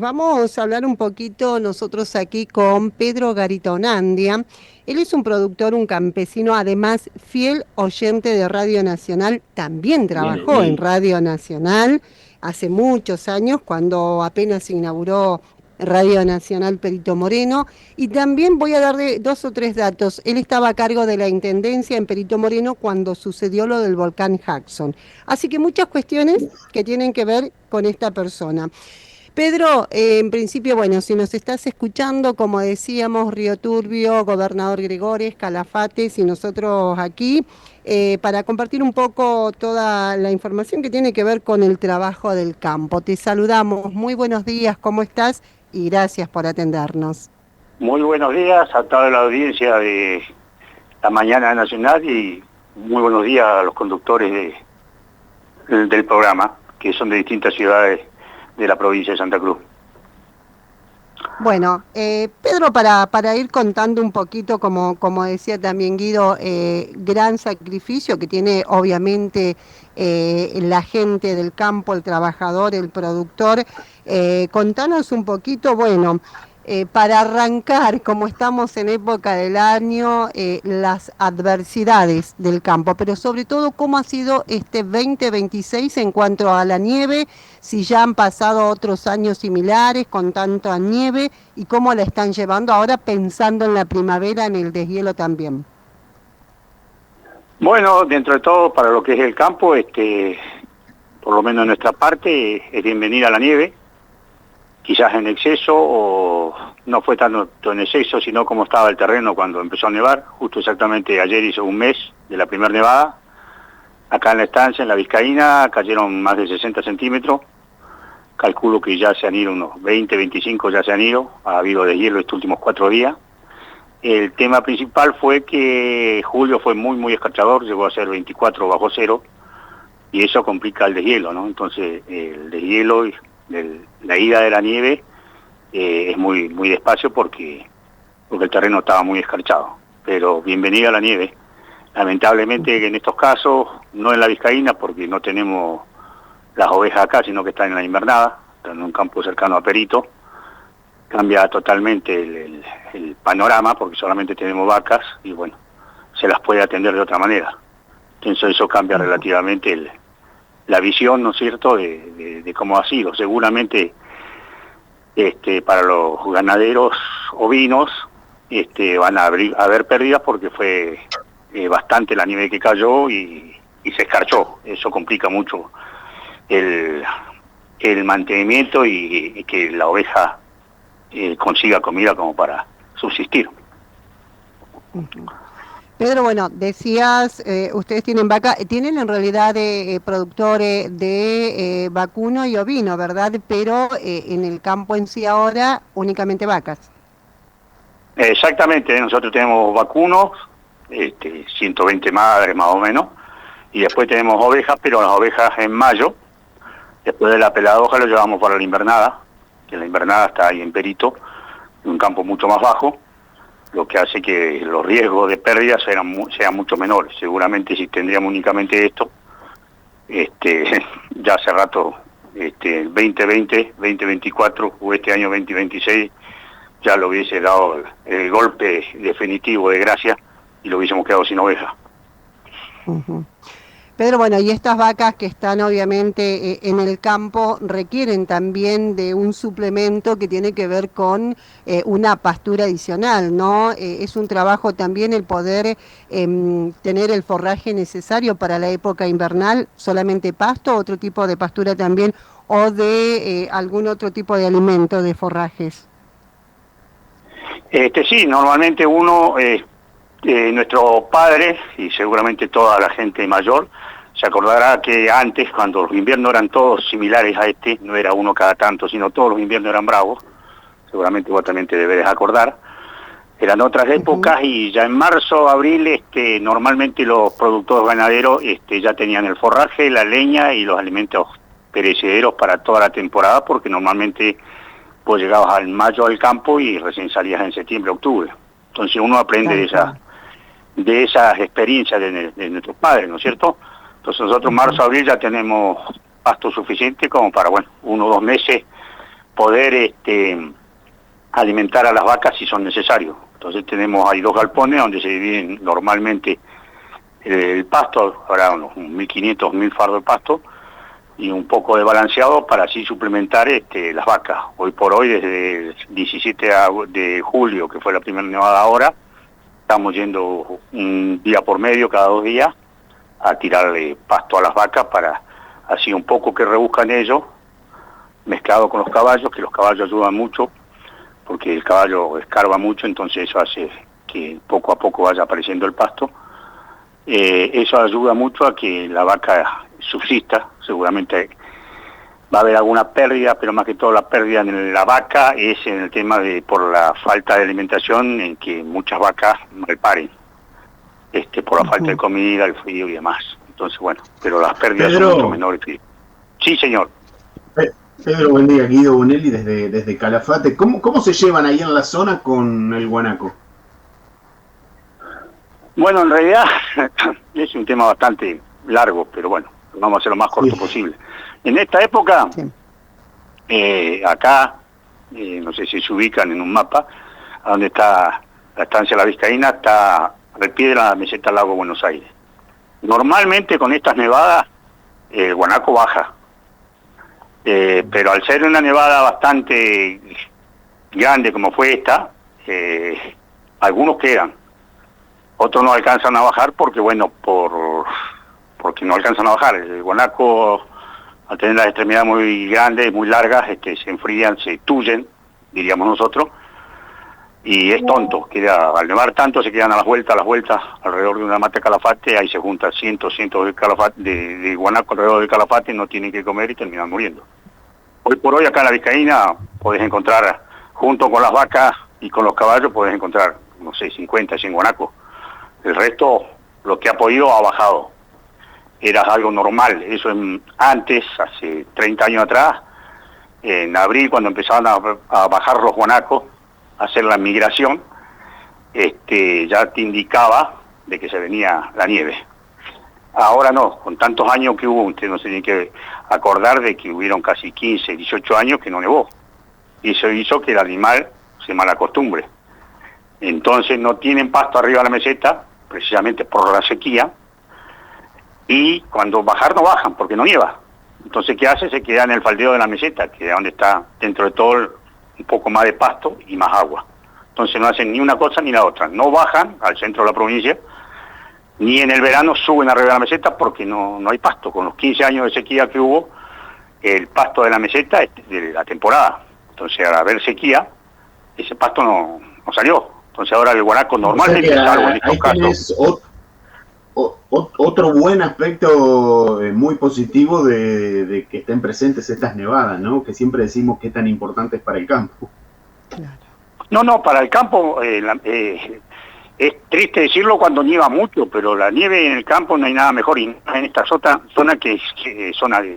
Vamos a hablar un poquito nosotros aquí con Pedro Garitonandia. Él es un productor, un campesino, además fiel oyente de Radio Nacional. También trabajó en Radio Nacional hace muchos años, cuando apenas se inauguró Radio Nacional Perito Moreno. Y también voy a darle dos o tres datos. Él estaba a cargo de la intendencia en Perito Moreno cuando sucedió lo del volcán Jackson. Así que muchas cuestiones que tienen que ver con esta persona. Pedro, en principio, bueno, si nos estás escuchando, como decíamos, Río Turbio, Gobernador Gregores, Calafates y nosotros aquí, para compartir un poco toda la información que tiene que ver con el trabajo del campo. Te saludamos, muy buenos días, ¿cómo estás? Y gracias por atendernos. Muy buenos días a toda la audiencia de la Mañana Nacional y muy buenos días a los conductores del programa, que son de distintas ciudades de la provincia de Santa Cruz. Bueno, Pedro, para ir contando un poquito, como decía también Guido, gran sacrificio que tiene obviamente la gente del campo, el trabajador, el productor. Contanos un poquito, bueno, para arrancar, como estamos en época del año, las adversidades del campo, pero sobre todo cómo ha sido este 2026 en cuanto a la nieve, si ya han pasado otros años similares con tanta nieve y cómo la están llevando ahora pensando en la primavera, en el deshielo también. Bueno, dentro de todo, para lo que es el campo, por lo menos en nuestra parte, es bienvenida la nieve, quizás en exceso o no fue tanto en exceso, sino como estaba el terreno cuando empezó a nevar. Justo exactamente ayer hizo un mes de la primera nevada. Acá en la estancia, en la Vizcaína, cayeron más de 60 centímetros. Calculo que ya se han ido unos 20, 25 ya se han ido. Ha habido deshielo estos últimos 4 días. El tema principal fue que julio fue muy escarchador, llegó a ser 24 bajo cero, y eso complica el deshielo, ¿no? Entonces el deshielo y la ida de la nieve es muy despacio porque el terreno estaba muy escarchado. Pero bienvenida la nieve. Lamentablemente en estos casos, no en la Vizcaína porque no tenemos las ovejas acá, sino que están en la invernada, están en un campo cercano a Perito, cambia totalmente el panorama porque solamente tenemos vacas y bueno, se las puede atender de otra manera. Entonces eso cambia relativamente la visión, ¿no es cierto?, de cómo ha sido. Seguramente para los ganaderos ovinos van a haber pérdidas porque fue bastante la nieve que cayó y se escarchó. Eso complica mucho el mantenimiento y que la oveja consiga comida como para subsistir. Pedro, bueno, decías, ustedes tienen vaca, tienen en realidad productores de vacuno y ovino, ¿verdad? Pero en el campo en sí ahora únicamente vacas. Exactamente, nosotros tenemos vacunos, 120 madres más o menos, y después tenemos ovejas, pero las ovejas en mayo, después de la pelada hoja lo llevamos para la invernada, que la invernada está ahí en Perito, en un campo mucho más bajo, lo que hace que los riesgos de pérdidas sean mucho menores. Seguramente si tendríamos únicamente esto, ya hace rato, 2020, 2024 o este año 2026, ya lo hubiese dado el golpe definitivo de gracia y lo hubiésemos quedado sin oveja. Pedro, bueno, y estas vacas que están obviamente en el campo requieren también de un suplemento que tiene que ver con una pastura adicional, ¿no? Es un trabajo también el poder tener el forraje necesario para la época invernal, solamente pasto, otro tipo de pastura también, o de algún otro tipo de alimento, de forrajes. Sí, normalmente uno, nuestros padres y seguramente toda la gente mayor, se acordará que antes, cuando los inviernos eran todos similares a no era uno cada tanto, sino todos los inviernos eran bravos, seguramente vos también te deberes acordar, eran otras épocas y ya en marzo, abril, normalmente los productores ganaderos ya tenían el forraje, la leña y los alimentos perecederos para toda la temporada, porque normalmente vos llegabas en mayo al campo y recién salías en septiembre, octubre. Entonces uno aprende de esas experiencias de nuestros padres, ¿no es cierto? Entonces nosotros marzo, abril ya tenemos pasto suficiente como para, bueno, 1 o 2 meses poder alimentar a las vacas si son necesarios. Entonces hay 2 galpones donde se dividen normalmente el pasto, habrá unos 1.500, 1.000 fardos de pasto, y un poco de balanceado para así suplementar las vacas. Hoy por hoy, desde el 17 de julio, que fue la primera nevada ahora, estamos yendo un día por medio, cada 2 días, a tirarle pasto a las vacas para así un poco que rebuscan ellos, mezclado con los caballos, que los caballos ayudan mucho, porque el caballo escarba mucho, entonces eso hace que poco a poco vaya apareciendo el pasto. Eso ayuda mucho a que la vaca subsista. Seguramente va a haber alguna pérdida, pero más que todo la pérdida en la vaca es en el tema por la falta de alimentación, en que muchas vacas malparen, por la falta de comida, el frío y demás. Entonces, bueno, pero las pérdidas son mucho menores. Sí, señor. Pedro, buen día. Guido Bonelli desde Calafate. ¿Cómo se llevan ahí en la zona con el guanaco? Bueno, en realidad es un tema bastante largo, pero bueno, vamos a hacer lo más corto posible. En esta época, acá, no sé si se ubican en un mapa, a donde está la estancia La Vizcaína, está al pie de la meseta Lago Buenos Aires. Normalmente con estas nevadas, el guanaco baja, pero al ser una nevada bastante grande como fue esta, algunos quedan. Otros no alcanzan a bajar porque, bueno, porque no alcanzan a bajar. El guanaco, al tener las extremidades muy grandes, muy largas, se enfrían, se tuyen, diríamos nosotros, y es tonto. Al nevar tanto se quedan a las vueltas, alrededor de una mata de calafate, ahí se juntan cientos de guanaco alrededor del calafate, no tienen que comer y terminan muriendo. Hoy por hoy acá en la Vizcaína podés encontrar, junto con las vacas y con los caballos, podés encontrar, no sé, 50, 100 guanacos. El resto, lo que ha podido, ha bajado. Era algo normal. Eso antes, hace 30 años atrás, en abril, cuando empezaban a bajar los guanacos, a hacer la migración, ya te indicaba de que se venía la nieve. Ahora no, con tantos años que hubo, usted no se tiene que acordar de que hubieron casi 15, 18 años que no nevó. Y eso hizo que el animal se malacostumbre. Entonces no tienen pasto arriba de la meseta, precisamente por la sequía, y cuando bajar no bajan, porque no nieva. Entonces, ¿qué hace? Se queda en el faldeo de la meseta, que es donde está dentro de todo un poco más de pasto y más agua. Entonces no hacen ni una cosa ni la otra. No bajan al centro de la provincia, ni en el verano suben arriba de la meseta porque no hay pasto. Con los 15 años de sequía que hubo, el pasto de la meseta es de la temporada. Entonces, al haber sequía, ese pasto no salió. Entonces ahora el guanaco normalmente, salvo en estos casos. Otro buen aspecto muy positivo de que estén presentes estas nevadas, ¿no? Que siempre decimos que es tan importantes para el campo. No, para el campo es triste decirlo cuando nieva mucho, pero la nieve en el campo no hay nada mejor, y en esta zona que es zona de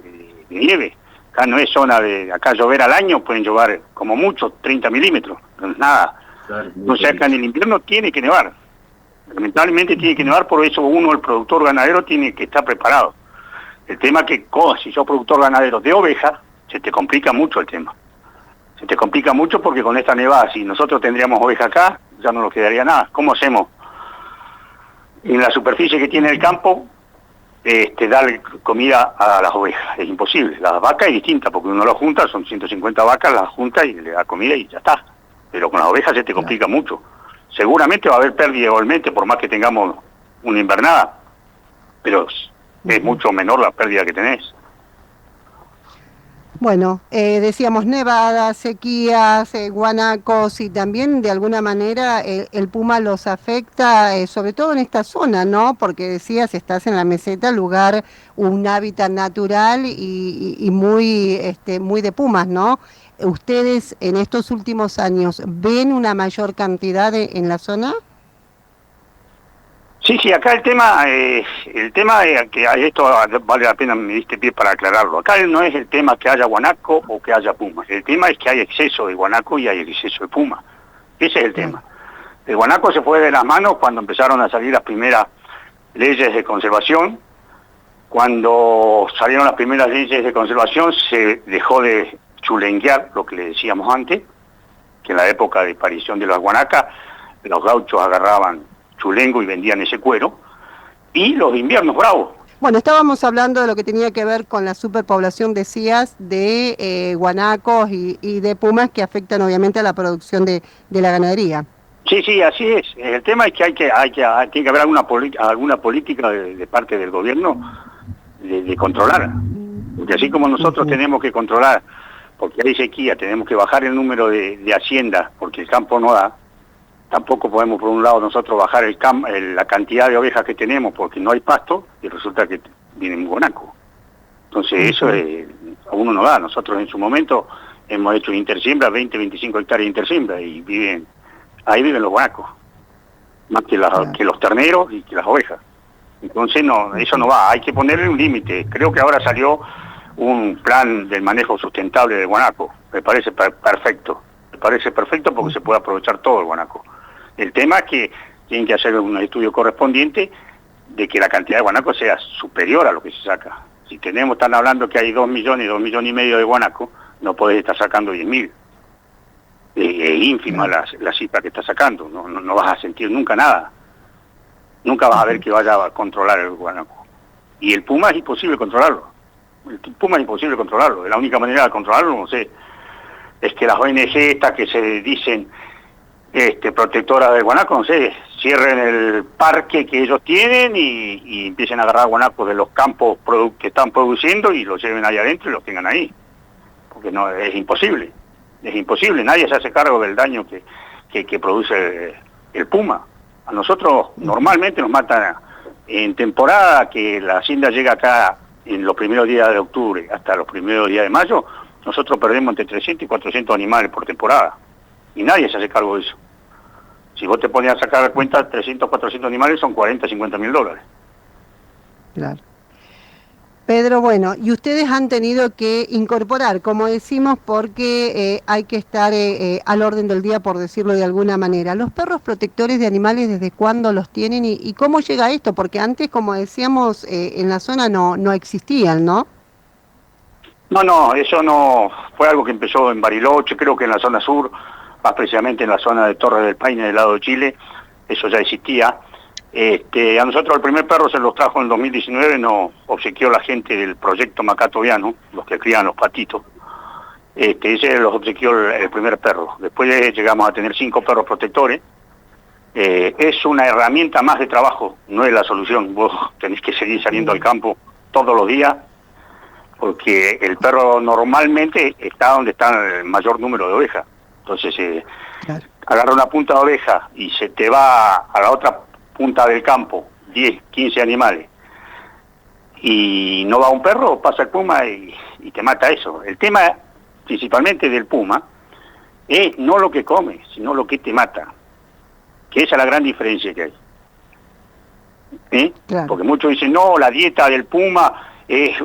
nieve. Acá no es zona acá llover al año, pueden llover como mucho 30 milímetros, no es nada. O sea, acá en el invierno tiene que nevar. Lamentablemente tiene que nevar, por eso el productor ganadero, tiene que estar preparado. El tema es que si sos productor ganadero de ovejas, se te complica mucho el tema. Se te complica mucho porque con esta nevada, si nosotros tendríamos ovejas acá, ya no nos quedaría nada. ¿Cómo hacemos? En la superficie que tiene el campo, darle comida a las ovejas. Es imposible. Las vacas es distinta, porque uno las junta, son 150 vacas, las junta y le da comida y ya está. Pero con las ovejas se te complica mucho. Seguramente va a haber pérdida igualmente, por más que tengamos una invernada, pero es mucho menor la pérdida que tenés. Bueno, decíamos nevadas, sequías, guanacos, y también de alguna manera el puma los afecta, sobre todo en esta zona, ¿no? Porque decías, estás en la meseta, lugar, un hábitat natural y muy de pumas, ¿no? ¿Ustedes en estos últimos años ven una mayor cantidad en la zona? Sí, acá el tema que esto vale la pena, me diste pie para aclararlo. Acá no es el tema que haya guanaco o que haya puma. El tema es que hay exceso de guanaco y hay exceso de puma. Ese es el tema. El guanaco se fue de las manos cuando empezaron a salir las primeras leyes de conservación. Cuando salieron las primeras leyes de conservación se dejó de chulenguear, lo que le decíamos antes, que en la época de aparición de las guanacas, los gauchos agarraban chulengo y vendían ese cuero, y los inviernos bravos. Bueno, estábamos hablando de lo que tenía que ver con la superpoblación, decías, de guanacos y de pumas que afectan obviamente a la producción de la ganadería. Sí, sí, así es. El tema es que tiene que haber alguna política de parte del gobierno de controlar. Porque así como nosotros tenemos que controlar, porque hay sequía, tenemos que bajar el número de haciendas, porque el campo no da, tampoco podemos por un lado nosotros bajar la cantidad de ovejas que tenemos porque no hay pasto y resulta que vienen guanacos. Entonces eso a uno no da. Nosotros en su momento hemos hecho intersiembra, 20, 25 hectáreas de intersiembra y ahí viven los guanacos, más que los terneros y que las ovejas. Entonces no, eso no va, hay que ponerle un límite. Creo que ahora salió un plan del manejo sustentable del guanaco, me parece perfecto. Me parece perfecto porque se puede aprovechar todo el guanaco. El tema es que tienen que hacer un estudio correspondiente de que la cantidad de guanaco sea superior a lo que se saca. Si están hablando que hay 2 millones, 2 millones y medio de guanaco, no podés estar sacando 10.000. Es ínfima la cifra que estás sacando, no vas a sentir nunca nada. Nunca vas a ver que vaya a controlar el guanaco. Y el puma es imposible controlarlo. El puma es imposible controlarlo. La única manera de controlarlo, no sé, es que las ONG estas que se dicen protectoras del guanaco, no sé, cierren el parque que ellos tienen y empiecen a agarrar guanacos de los campos que están produciendo y los lleven ahí adentro y los tengan ahí. Porque no, es imposible, nadie se hace cargo del daño que produce el puma. A nosotros normalmente nos matan en temporada, que la hacienda llega acá en los primeros días de octubre hasta los primeros días de mayo, nosotros perdemos entre 300 y 400 animales por temporada. Y nadie se hace cargo de eso. Si vos te pones a sacar cuenta, 300, 400 animales son 40, 50 mil dólares. Claro. Pedro, bueno, y ustedes han tenido que incorporar, como decimos, porque hay que estar al orden del día, por decirlo de alguna manera. ¿Los perros protectores de animales desde cuándo los tienen y cómo llega esto? Porque antes, como decíamos, en la zona no existían, ¿no? No, eso no fue algo que empezó en Bariloche, creo que en la zona sur, más precisamente en la zona de Torres del Paine, del lado de Chile, eso ya existía. A nosotros el primer perro se los trajo en 2019, nos obsequió la gente del proyecto Macatoviano, los que crían los patitos. Ese los obsequió el primer perro. Después llegamos a tener 5 perros protectores. Es una herramienta más de trabajo, no es la solución. Vos tenés que seguir saliendo al campo todos los días, porque el perro normalmente está donde está el mayor número de ovejas. Entonces, agarra una punta de oveja y se te va a la otra punta del campo, 10, 15 animales, y no va un perro, pasa el puma y te mata eso. El tema principalmente del puma es no lo que come, sino lo que te mata, que esa es la gran diferencia que hay. Claro. Porque muchos dicen, no, la dieta del puma es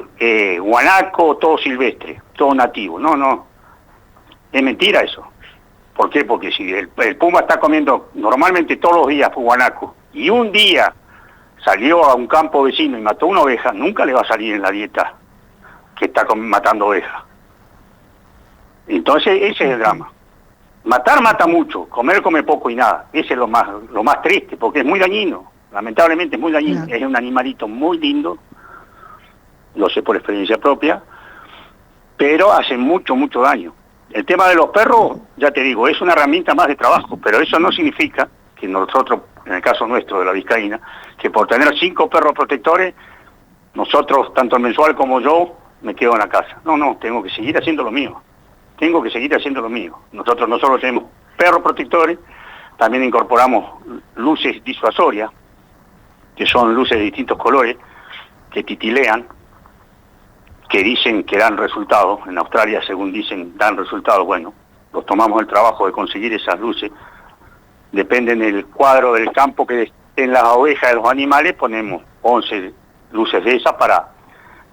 guanaco, todo silvestre, todo nativo. No, es mentira eso. ¿Por qué? Porque si el puma está comiendo normalmente todos los días guanaco y un día salió a un campo vecino y mató una oveja, nunca le va a salir en la dieta que está matando ovejas. Entonces ese es el drama. Matar mata mucho, comer come poco y nada. Ese es lo más triste, porque es muy dañino. Lamentablemente es muy dañino. Es un animalito muy lindo, lo sé por experiencia propia, pero hace mucho daño. El tema de los perros, ya te digo, es una herramienta más de trabajo, pero eso no significa que nosotros, en el caso nuestro de la Vizcaína, que por tener 5 perros protectores, nosotros, tanto el mensual como yo, me quedo en la casa. No, tengo que seguir haciendo lo mío. Nosotros no solo tenemos perros protectores, también incorporamos luces disuasorias, que son luces de distintos colores, que titilean, que dicen que dan resultados. En Australia, según dicen, dan resultados. Bueno, los tomamos el trabajo de conseguir esas luces. Dependen del cuadro del campo que estén las ovejas de los animales, ponemos 11 luces de esas para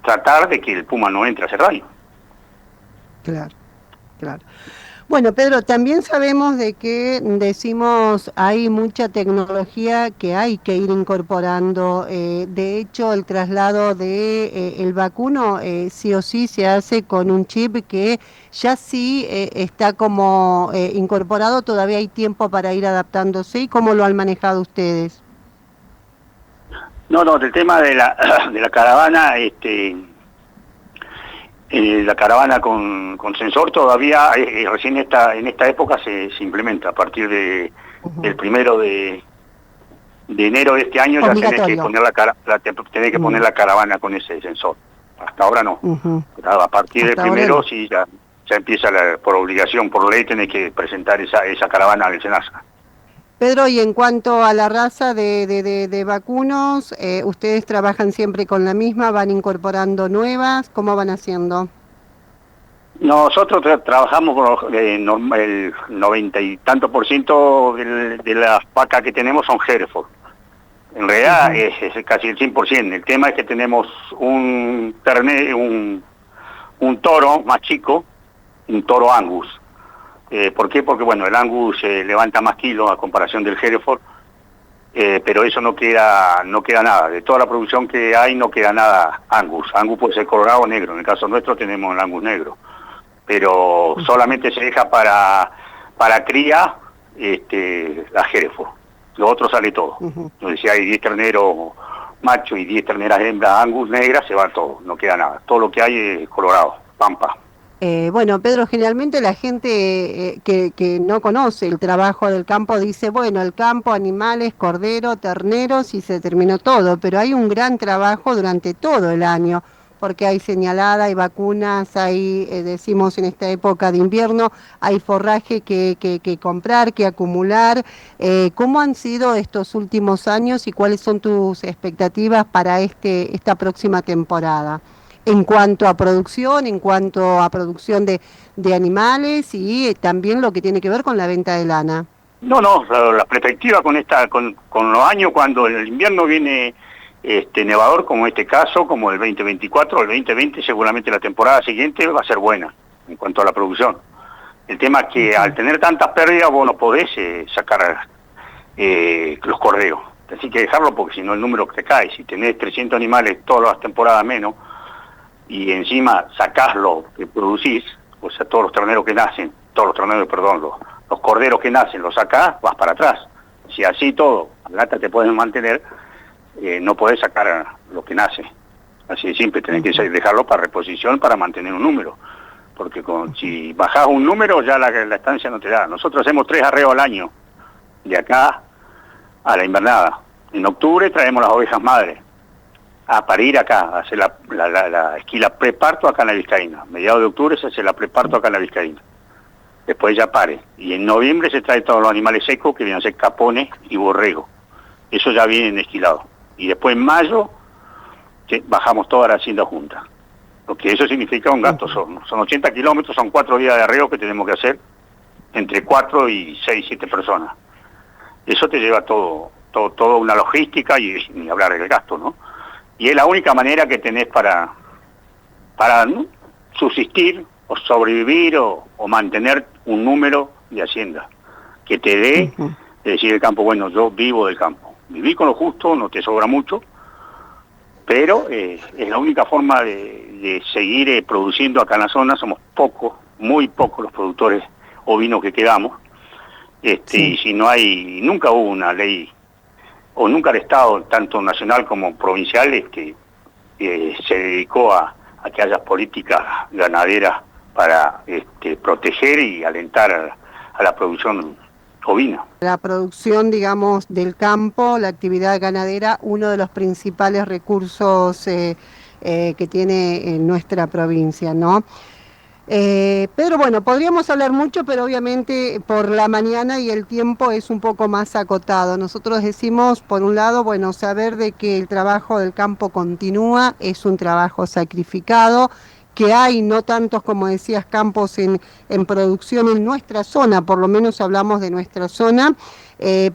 tratar de que el puma no entre a hacer daño. Claro. Bueno, Pedro, también sabemos de que decimos hay mucha tecnología que hay que ir incorporando. De hecho, el traslado de el vacuno sí o sí se hace con un chip que ya sí está como incorporado. Todavía hay tiempo para ir adaptándose. ¿Y cómo lo han manejado ustedes? No, del tema de la, de la caravana, la caravana con sensor todavía, recién en esta época se implementa. A partir del 1 de enero de este año ya tenés que Obligatorio. poner tenés que poner la caravana con ese sensor. Hasta ahora no. Ujú. A partir del Hasta ahora primero no. sí ya empieza por obligación, por ley, tenés que presentar esa caravana al SENASA. Pedro, y en cuanto a la raza de vacunos, ¿ustedes trabajan siempre con la misma? ¿Van incorporando nuevas? ¿Cómo van haciendo? Nosotros trabajamos con el 90 y tanto por ciento de las vacas que tenemos son Hereford. En realidad Ujú. es casi el 100%. El tema es que tenemos un toro más chico, un toro Angus. ¿Por qué? Porque bueno, el Angus levanta más kilos a comparación del Hereford, pero eso no queda nada. De toda la producción que hay no queda nada Angus. Angus puede ser colorado o negro. En el caso nuestro tenemos el Angus negro. Pero solamente se deja para cría la Hereford. Lo otro sale todo. Ujú. Entonces si hay 10 terneros machos y 10 terneras hembras Angus negras, se va todo, no queda nada. Todo lo que hay es colorado, pampa. Bueno, Pedro, generalmente la gente que no conoce el trabajo del campo dice, bueno, el campo, animales, cordero, terneros y se terminó todo, pero hay un gran trabajo durante todo el año, porque hay señalada, hay vacunas, hay, decimos en esta época de invierno, hay forraje que comprar, que acumular. ¿Cómo han sido estos últimos años y cuáles son tus expectativas para esta próxima temporada? En cuanto a producción de animales y también lo que tiene que ver con la venta de lana. No, la perspectiva con los años cuando el invierno viene nevador, como este caso, como el 2024 o el 2020, seguramente la temporada siguiente va a ser buena en cuanto a la producción. El tema es que al tener tantas pérdidas vos no podés sacar los corderos. Así que dejarlo porque si no el número te cae. Si tenés 300 animales todas las temporadas menos y encima sacás lo que producís, o sea, todos los terneros que nacen, los corderos que nacen, los sacás, vas para atrás. Si así todo, a lata te pueden mantener, no podés sacar lo que nace. Así de simple, tenés que dejarlo para reposición para mantener un número. Porque si bajás un número ya la estancia no te da. Nosotros hacemos 3 arreos al año, de acá a la invernada. En octubre traemos las ovejas madres a parir acá, a hacer la esquila preparto acá en la Vizcaína. Mediados de octubre se hace la preparto acá en la Vizcaína. Después ya pare. Y en noviembre se trae todos los animales secos que vienen a ser capones y borrego. Eso ya viene esquilado. Y después en mayo bajamos toda la hacienda junta. Porque eso significa un gasto. Son 80 kilómetros, son 4 días de arreo que tenemos que hacer entre 4 y 6, 7 personas. Eso te lleva todo una logística y ni hablar del gasto, ¿no? Y es la única manera que tenés para ¿no? subsistir o sobrevivir o mantener un número de hacienda que te dé, decir el campo, bueno, yo vivo del campo. Viví con lo justo, no te sobra mucho, pero es la única forma de seguir produciendo acá en la zona. Somos pocos, muy pocos los productores ovinos que quedamos. Y si no hay, nunca hubo una ley, o nunca el Estado, tanto nacional como provincial, se dedicó a que haya políticas ganaderas para proteger y alentar a la producción ovina. La producción, digamos, del campo, la actividad ganadera, uno de los principales recursos que tiene nuestra provincia, ¿no? Pedro, bueno, podríamos hablar mucho, pero obviamente por la mañana y el tiempo es un poco más acotado. Nosotros decimos, por un lado, bueno, saber de que el trabajo del campo continúa, es un trabajo sacrificado, que hay no tantos, como decías, campos en producción en nuestra zona, por lo menos hablamos de nuestra zona,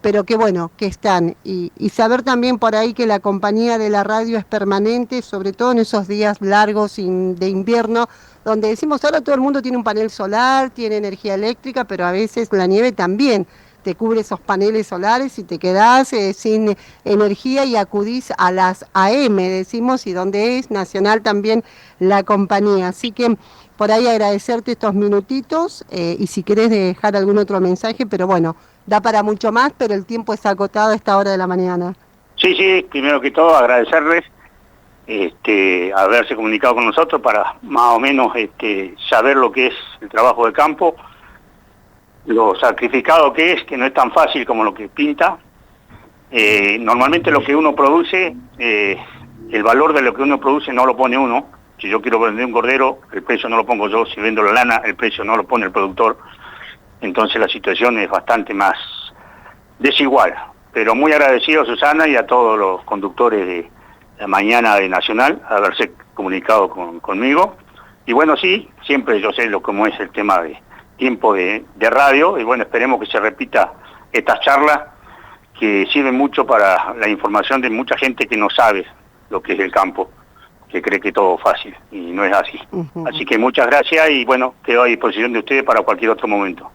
pero que bueno, que están. Y saber también por ahí que la compañía de la radio es permanente, sobre todo en esos días largos de invierno, donde decimos ahora todo el mundo tiene un panel solar, tiene energía eléctrica, pero a veces la nieve también te cubre esos paneles solares y te quedás sin energía y acudís a las AM, decimos, y donde es nacional también la compañía. Así que por ahí agradecerte estos minutitos y si querés dejar algún otro mensaje, pero bueno, da para mucho más, pero el tiempo está acotado a esta hora de la mañana. Sí, primero que todo agradecerles haberse comunicado con nosotros para más o menos saber lo que es el trabajo de campo, lo sacrificado que es, que no es tan fácil como lo que pinta. Normalmente lo que uno produce, el valor de lo que uno produce no lo pone uno. Si yo quiero vender un cordero, el precio no lo pongo yo. Si vendo la lana, el precio no lo pone el productor. Entonces la situación es bastante más desigual. Pero muy agradecido a Susana y a todos los conductores de la mañana de Nacional haberse comunicado conmigo. Y bueno, sí, siempre yo sé cómo es el tema de tiempo de radio, y bueno, esperemos que se repita estas charlas que sirven mucho para la información de mucha gente que no sabe lo que es el campo, que cree que todo es fácil, y no es así. Así que muchas gracias y bueno, quedo a disposición de ustedes para cualquier otro momento.